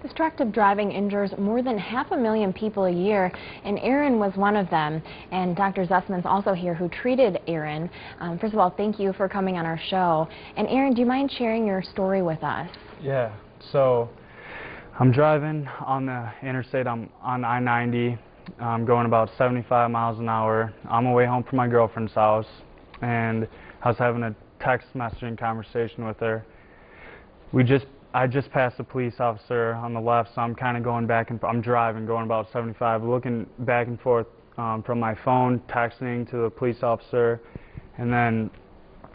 Distracted driving injures more than 500,000 people a year, and Aaron was one of them. And Dr. Zussman's also here, who treated Aaron. First of all, thank you for coming on our show. And Aaron, do you mind sharing your story with us? Yeah, so I'm driving on the interstate. I'm on I-90. I'm going about 75 miles an hour. I'm on my way home from my girlfriend's house, and I was having a text messaging conversation with her. I just passed a police officer on the left, so I'm kind of going back and I'm driving, going about 75, looking back and forth from my phone, texting to the police officer, and then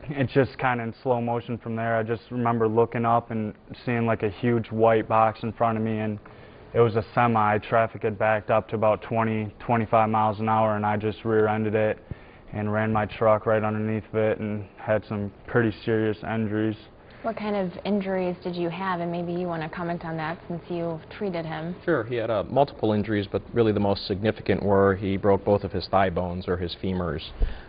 it's just kind of in slow motion from there. I just remember looking up and seeing like a huge white box in front of me, and it was a semi. Traffic had backed up to about 20-25 miles an hour, and I just rear-ended it and ran my truck right underneath of it and had some pretty serious injuries. What kind of injuries did you have, and maybe you want to comment on that since you treated him? Sure. He had multiple injuries, but really the most significant were he broke both of his thigh bones, or his femurs.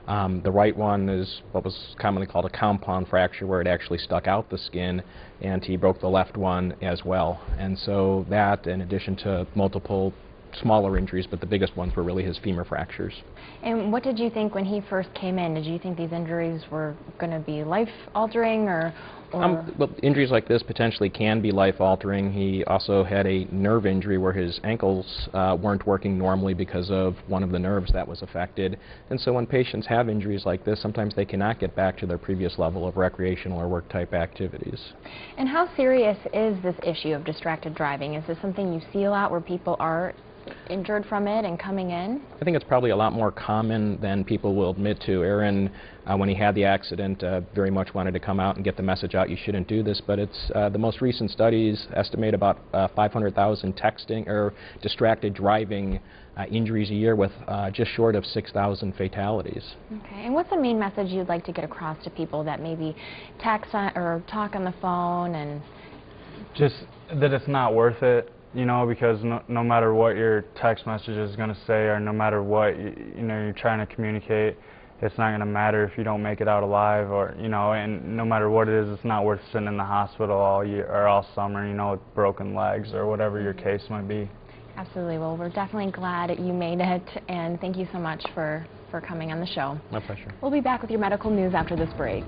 The right one is what was commonly called a compound fracture, where it actually stuck out the skin, and he broke the left one as well. And so that, in addition to multiple smaller injuries, but the biggest ones were really his femur fractures. And what did you think when he first came in? Did you think these injuries were going to be life-altering, or well, injuries like this potentially can be life-altering. He also had a nerve injury where his ankles weren't working normally because of one of the nerves that was affected. And so when patients have injuries like this, sometimes they cannot get back to their previous level of recreational or work-type activities. And how serious is this issue of distracted driving? Is this something you see a lot where people are injured from it and coming in? I think it's probably a lot more common than people will admit to. Aaron, when he had the accident, very much wanted to come out and get the message out, you shouldn't do this, but it's the most recent studies estimate about 500,000 texting or distracted driving injuries a year, with just short of 6,000 fatalities. Okay, and what's the main message you'd like to get across to people that maybe text or talk on the phone? And just that it's not worth it. You know, because no matter what your text message is going to say, or no matter what you're trying to communicate, it's not going to matter if you don't make it out alive, or and no matter what it is, it's not worth sitting in the hospital all year or all summer, with broken legs or whatever your case might be. Absolutely. Well, we're definitely glad you made it, and thank you so much for coming on the show. My pleasure. We'll be back with your medical news after this break.